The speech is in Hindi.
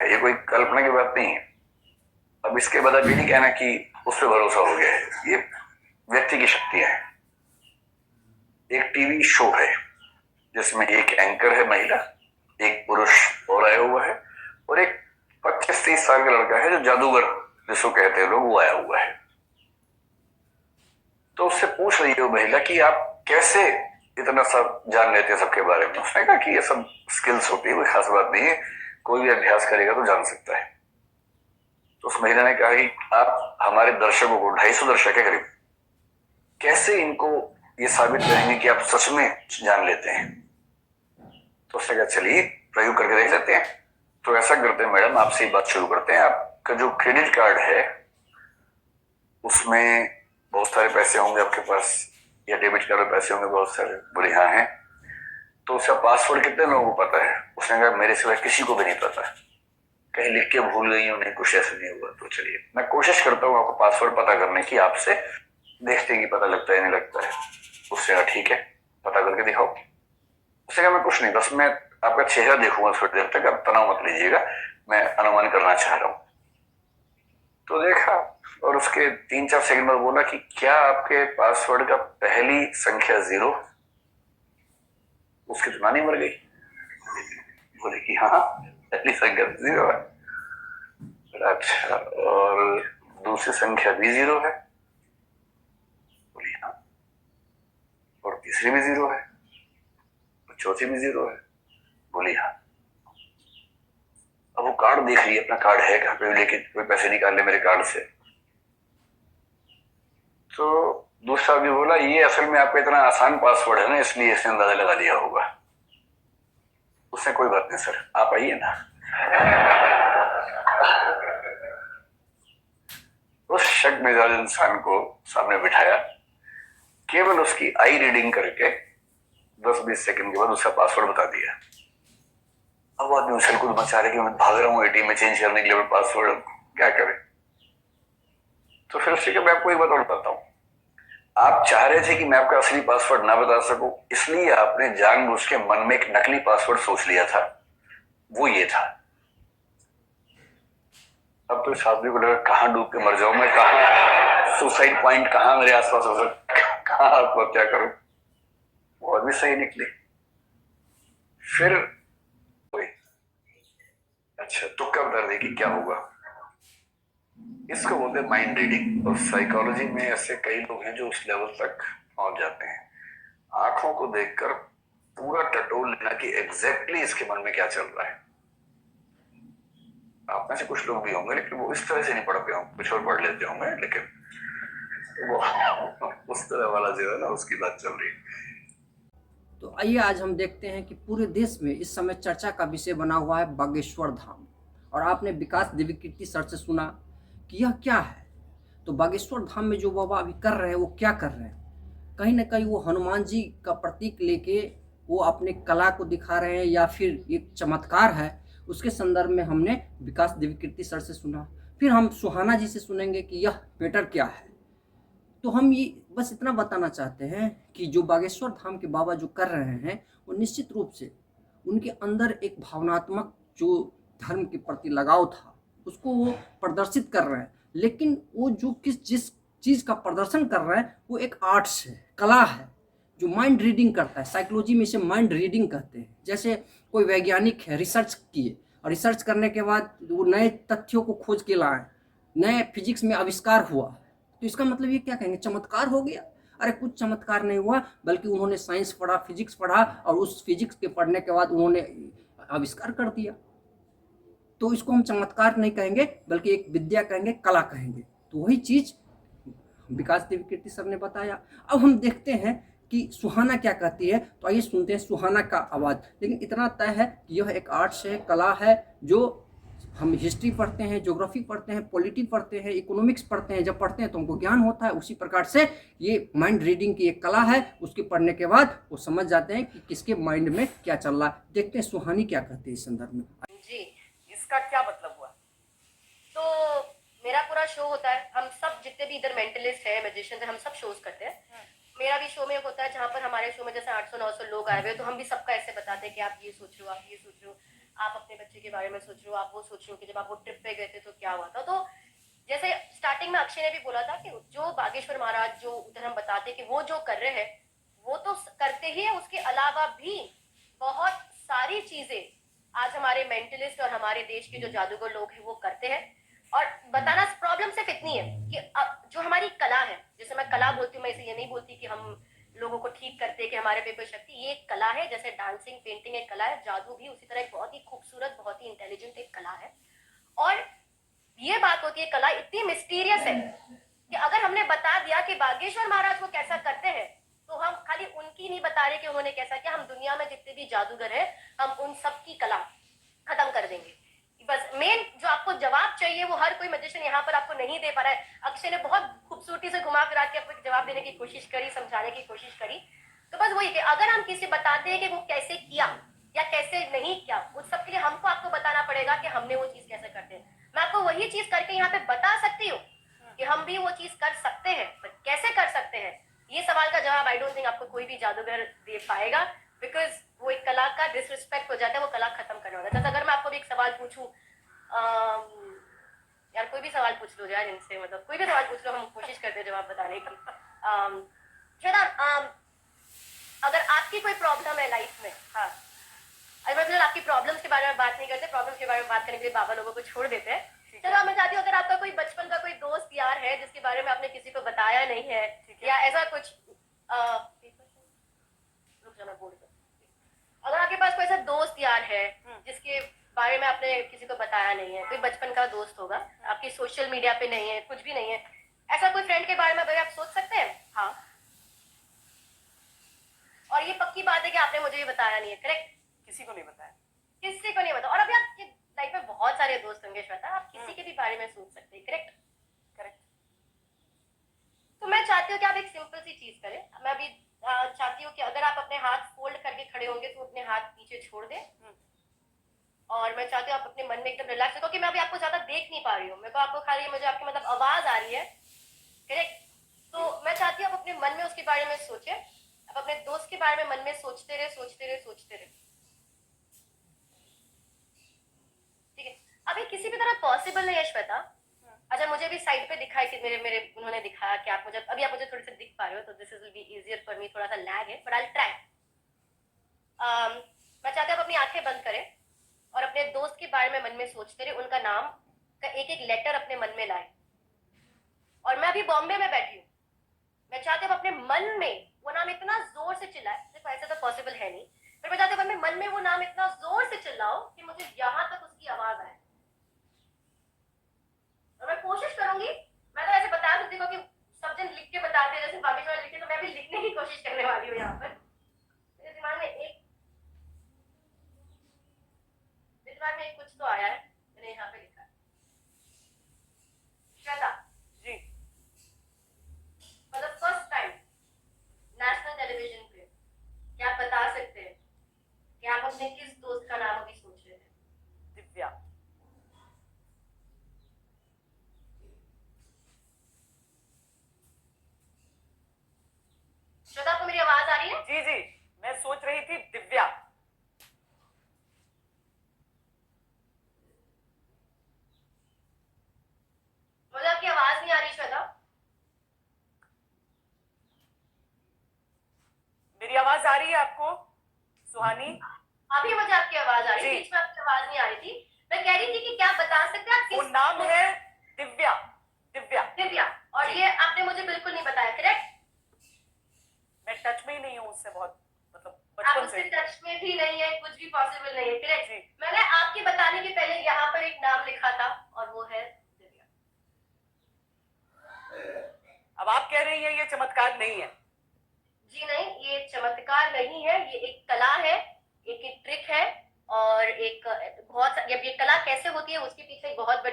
ये कोई कल्पना की बात नहीं है। अब इसके बाद अब ये नहीं कहना कि उस पर भरोसा हो गया है, ये व्यक्ति की शक्तियां हैं। एक टीवी शो है जिसमें एक एंकर है महिला, एक पुरुष और आया हुआ है, और एक 25-30 साल का लड़का है जो जादूगर जिसको कहते हैं लोग, वो आया हुआ है। तो उससे पूछ रही है वो महिला कि आप कैसे इतना सब जान लेते हैं सबके बारे में। उसने कहा कि ये सब स्किल्स होती है, कोई खास बात नहीं है, कोई भी अभ्यास करेगा तो जान सकता है। तो उस महिला ने कहा कि आप हमारे दर्शकों को, 250 दर्शक है करीब, कैसे इनको ये साबित करेंगे कि आप सच में जान लेते हैं। तो उसने कहा चलिए प्रयोग करके देख लेते हैं। तो ऐसा करते हैं मैडम, आपसे बात शुरू करते हैं। आपका जो क्रेडिट कार्ड है उसमें बहुत सारे पैसे होंगे आपके पास, या डेबिट कार्ड में पैसे होंगे बहुत सारे, बोले हाँ है। तो उसका पासवर्ड कितने लोगों को पता है? उसने कहा मेरे सिवाय किसी को भी नहीं पता, कहीं लिख के भूल गई हूं, नहीं कुछ ऐसा नहीं हुआ। तो चलिए मैं कोशिश करता हूँ आपको पासवर्ड पता करने की, आपसे देखते हैं कि पता लगता है नहीं लगता है। उससे कहा ठीक है, पता करके दिखाओ। उसने कहा मैं कुछ नहीं, बस मैं आपका चेहरा देखूंगा थोड़ी देर तक, आप तनाव मत लीजिएगा, मैं अनुमान करना चाह रहा हूं। तो देखा और उसके 3-4 सेकंड बाद बोला कि क्या आपके पासवर्ड का पहली संख्या 0? उसकी तो नानी मर गई। बोले कि हाँ पहली संख्या 0 है। अच्छा, और दूसरी संख्या भी 0 है? बोली हाँ। और तीसरी भी 0 है? और चौथी भी 0 है? बोली हाँ। अब वो कार्ड देख रही है, अपना कार्ड है कहाँ पे, लेके कोई पैसे निकाल ले मेरे कार्ड से। तो दूसरा भी बोला ये असल में आपका इतना आसान पासवर्ड है ना, इसलिए इसने अंदाजा लगा लिया होगा। उसने कोई बात नहीं सर, आप आइए ना। उस शक मिजाज इंसान को सामने बिठाया, केवल उसकी आई रीडिंग करके 10-20 सेकंड के बाद उसका पासवर्ड बता दिया। अब आदमी उछल कूद मचा रहे कि मैं भाग रहा हूँ एटीएम में चेंज करने के लिए पासवर्ड, क्या करें। तो फिर उससे मैं आपको एक बात और बताता हूँ, आप चाह रहे थे कि मैं आपका असली पासवर्ड ना बता सकूं, इसलिए आपने जानबूझ के मन में एक नकली पासवर्ड सोच लिया था, वो ये था। अब तो इस आदमी को लगा कहां डूब के मर जाऊं मैं, कहां सुसाइड पॉइंट कहां मेरे आसपास हो सकता, कहां आत्महत्या करूं। वो और भी सही निकली। फिर अच्छा तुक्का बता रही कि क्या होगा। इसको बोलते हैं माइंड रीडिंग, और साइकोलॉजी में ऐसे कई लोग हैं जो उस लेवल तक पहुंच जाते हैं, आंखों को देखकर पूरा टटोल लेना कि एग्जैक्टली इसके मन में क्या चल रहा है। आप में से कुछ लोग भी होंगे लेकिन वो इस तरह से नहीं पढ़ते होंगे, कुछ और पढ़ लेते होंगे, लेकिन वो उस तरह वाला जो है ना, उसकी बात चल रही है। तो आइए आज हम देखते हैं कि पूरे देश में इस समय चर्चा का विषय बना हुआ है बागेश्वर धाम। और आपने विकास दिव्यकीर्ति सर से सुना कि यह क्या है। तो बागेश्वर धाम में जो बाबा अभी कर रहे हैं वो क्या कर रहे हैं, कहीं ना कहीं वो हनुमान जी का प्रतीक लेके वो अपने कला को दिखा रहे हैं या फिर एक चमत्कार है, उसके संदर्भ में हमने विकास दिव्यकीर्ति सर से सुना। फिर हम सुहाना जी से सुनेंगे कि यह मैटर क्या है। तो हम ये बस इतना बताना चाहते हैं कि जो बागेश्वर धाम के बाबा जो कर रहे हैं वो निश्चित रूप से उनके अंदर एक भावनात्मक जो धर्म के प्रति लगाव था उसको वो प्रदर्शित कर रहे हैं। लेकिन वो जो जिस चीज़ का प्रदर्शन कर रहे हैं वो एक आर्ट्स है, कला है, जो माइंड रीडिंग करता है। साइकोलॉजी में इसे माइंड रीडिंग कहते हैं। जैसे कोई वैज्ञानिक है, रिसर्च किए और रिसर्च करने के बाद वो नए तथ्यों को खोज के लाए, नए फिजिक्स में आविष्कार हुआ, तो इसका मतलब ये क्या कहेंगे, चमत्कार हो गया। अरे कुछ चमत्कार नहीं हुआ, बल्कि उन्होंने साइंस पढ़ा, फिजिक्स पढ़ा और उस फिजिक्स के पढ़ने के बाद उन्होंने आविष्कार कर दिया। तो इसको हम चमत्कार नहीं कहेंगे बल्कि एक विद्या कहेंगे, कला कहेंगे। तो वही चीज विकास दिव्यकीर्ति सर ने बताया। अब हम देखते हैं कि सुहाना क्या कहती है, तो आइए सुनते हैं सुहाना का आवाज। लेकिन इतना तय है कि यह एक आर्ट्स है, कला है, जो हम हिस्ट्री पढ़ते हैं, ज्योग्राफी पढ़ते हैं, पॉलिटी पढ़ते हैं, इकोनॉमिक्स पढ़ते हैं, जब पढ़ते हैं तो हमको ज्ञान होता है। उसी प्रकार से ये माइंड रीडिंग की एक कला है, उसके पढ़ने के बाद वो समझ जाते हैं कि किसके माइंड में क्या चल रहा है। देखते हैं सुहानी क्या कहते हैं इस संदर्भ में। जी, इसका क्या मतलब हुआ। तो मेरा पूरा शो होता है, हम सब जितने भी इधर मेंटलिस्ट है, मैजिशियन है, हम सब शोज करते हैं। मेरा भी शो में होता है जहाँ पर हमारे शो में जैसे 800-900 लोग आए हुए, तो हम भी सबका ऐसे बताते हैं कि आप ये सोच रहे हो, आप ये सोच रहे हो, आप अपने बच्चे के बारे में सोच रहे हो, आप वो सोच रहे हो कि जब आप वो ट्रिप पे गए थे तो क्या हुआ था। तो जैसे स्टार्टिंग में अक्षय ने भी बोला था कि जो बागेश्वर महाराज जो उधर हम बताते कि वो जो कर रहे हैं वो तो करते ही है, उसके अलावा भी बहुत सारी चीजें आज हमारे मेंटलिस्ट और हमारे देश के जो जादूगर लोग हैं वो करते हैं। और बताना प्रॉब्लम सिर्फ इतनी है कि अब जो हमारी कला है, जैसे मैं कला बोलती हूँ, मैं इसे ये नहीं बोलती कि हम लोगों को ठीक करते हैं कि हमारे पे कोई शक्ति, ये एक कला है। जैसे डांसिंग पेंटिंग एक कला है, जादू भी उसी तरह एक बहुत ही खूबसूरत बहुत ही इंटेलिजेंट एक कला है। और ये बात होती है कला इतनी मिस्टीरियस है कि अगर हमने बता दिया कि बागेश्वर महाराज वो कैसा करते हैं तो हम खाली उनकी नहीं बता रहे कि उन्होंने कैसा किया, हम दुनिया में जितने भी जादूगर हैं हम उन सब की कला खत्म कर देंगे। बस मेन जो आपको जवाब चाहिए वो हर कोई मैजिशियन यहाँ पर आपको नहीं दे पा रहा है। अक्षय ने बहुत खूबसूरती से घुमा फिरा के आपको जवाब देने की कोशिश करी, समझाने की कोशिश करी। तो बस वही कि अगर हम किसी बताते हैं कि वो कैसे किया या कैसे नहीं किया, उस सब के लिए हमको आपको बताना पड़ेगा कि हमने वो चीज कैसे करते हैं। मैं आपको वही चीज करके यहाँ पे बता सकती हूँ कि हम भी वो चीज कर सकते हैं, पर कैसे कर सकते हैं ये सवाल का जवाब आई डोंट थिंक आपको कोई भी जादूगर दे पाएगा, बिकॉज वो एक कला का डिसरिस्पेक्ट हो जाता है, वो कला खत्म करने वाला। जैसे अगर मैं आपको भी एक सवाल पूछूं, यार कोई भी सवाल पूछ लो यार इनसे, मतलब कोई भी सवाल पूछ लो, हम कोशिश करते हैं जवाब बताने की। श्वेता, अगर आपकी कोई प्रॉब्लम है लाइफ में, हाँ, अगर मतलब आपकी प्रॉब्लम्स के बारे में बात नहीं करते, प्रॉब्लम्स के बारे में बात करने के लिए बाबा लोगों को छोड़ देते हैं। चलो मैं चाहती हूँ अगर आपका कोई बचपन का कोई दोस्त यार है जिसके बारे में आपने किसी को बताया नहीं है, या ऐसा कुछ रुक जा मैं बोल दूं। अगर आपके पास कोई ऐसा दोस्त यार है जिसके बारे में आपने किसी को बताया नहीं है, कोई बचपन का दोस्त होगा, आपकी सोशल मीडिया पे नहीं है, कुछ भी नहीं है, ऐसा कोई फ्रेंड के बारे में अगर आप सोच सकते हैं? हाँ, और ये पक्की बात है कि आपने मुझे ये बताया नहीं है, करेक्ट? किसी को नहीं बताया। किसी को नहीं बताया। और अभी आपके लाइफ में बहुत सारे दोस्त होंगे श्वेता, आप किसी के भी बारे में सोच सकते हैं, करेक्ट? करेक्ट। तो मैं चाहती हूँ कि आप एक सिंपल सी चीज करें। मैं अभी चाहती हूँ कि अगर आप अपने हाथ फोल्ड करके खड़े होंगे तो अपने हाथ नीचे छोड़ दें। और मैं चाहती हूँ आप अपने मन में एकदम रिलैक्स हो, क्योंकि मैं अभी आपको ज्यादा देख नहीं पा रही हूँ, मेरे को आपको खाली मुझे आपकी मतलब आवाज आ रही है, करेक्ट? तो मैं चाहती हूँ आप अपने मन में उसके बारे में सोचें, आप अपने दोस्त के बारे में मन में सोचते रहे, सोचते रहे, सोचते रहे, ठीक है? अभी किसी भी तरह पॉसिबल नहीं है श्वेता। अच्छा, मुझे भी साइड पे दिखाई कि मेरे मेरे उन्होंने दिखाया कि आप मुझे अभी आप मुझे थोड़े से दिख पा रहे हो, तो this will be easier for me. थोड़ा सा लैग है बट आई विल ट्राई। मैं चाहती हूँ आप अपनी आंखें बंद करें और अपने दोस्त के बारे में मन में सोचते रहे, उनका नाम का एक एक लेटर अपने मन में लाए। और मैं अभी बॉम्बे में बैठी हूँ, मैं चाहती हूँ अपने मन में वो नाम इतना जोर से चिल्लाए, देखो ऐसा तो पॉसिबल है नहीं, पर मैं चाहती हूँ अपने मन में वो नाम इतना जोर से चिल्लाओ कि मुझे यहाँ तक उसकी आवाज आए। और मैं कोशिश करूंगी, मैं तो ऐसे बता सकती हूँ कि सब जन लिख के बताते हैं जैसे बागेश्वर लिखते, तो मैं भी लिखने की कोशिश करने वाली हूँ यहाँ पर। मेरे दिमाग में एक कुछ तो आया है, मैंने यहाँ पे लिखा है। Shweta ji. For the first time national television पे क्या आप बता सकते हैं कि आप अपने किस दोस्त का नाम अभी सोच रहे थे? दिव्या। श्वेता, आपको मेरी आवाज आ रही है? जी जी, मैं सोच रही थी दिव्या। मुझे आपकी आवाज नहीं आ रही श्वेता। मेरी आवाज आ रही है आपको सुहानी? अभी मुझे आपकी आवाज आ रही है, जी। बीच में आपकी आवाज नहीं आ रही थी। मैं कह रही थी कि क्या आप बता सकते हैं आप वो किस नाम है दिव्या। दिव्या। दिव्या, और ये आपने मुझे बिल्कुल नहीं बताया, करेक्ट? मैं टच में ही नहीं हूँ उससे, बहुत मतलब आप बचपन उससे से। टच में भी नहीं है, कुछ भी पॉसिबल नहीं है, जी। करेक्ट? मैंने आपके बताने के पहले यहाँ पर एक नाम लिखा था और वो है दिव्या। अब आप कह रही हैं ये चमत्कार नहीं है? जी नहीं, ये चमत्कार नहीं है, ये एक कला है, एक ट्रिक है, और एक बहुत ये कला कैसे होती है उसके पीछे एक बहुत बड़ी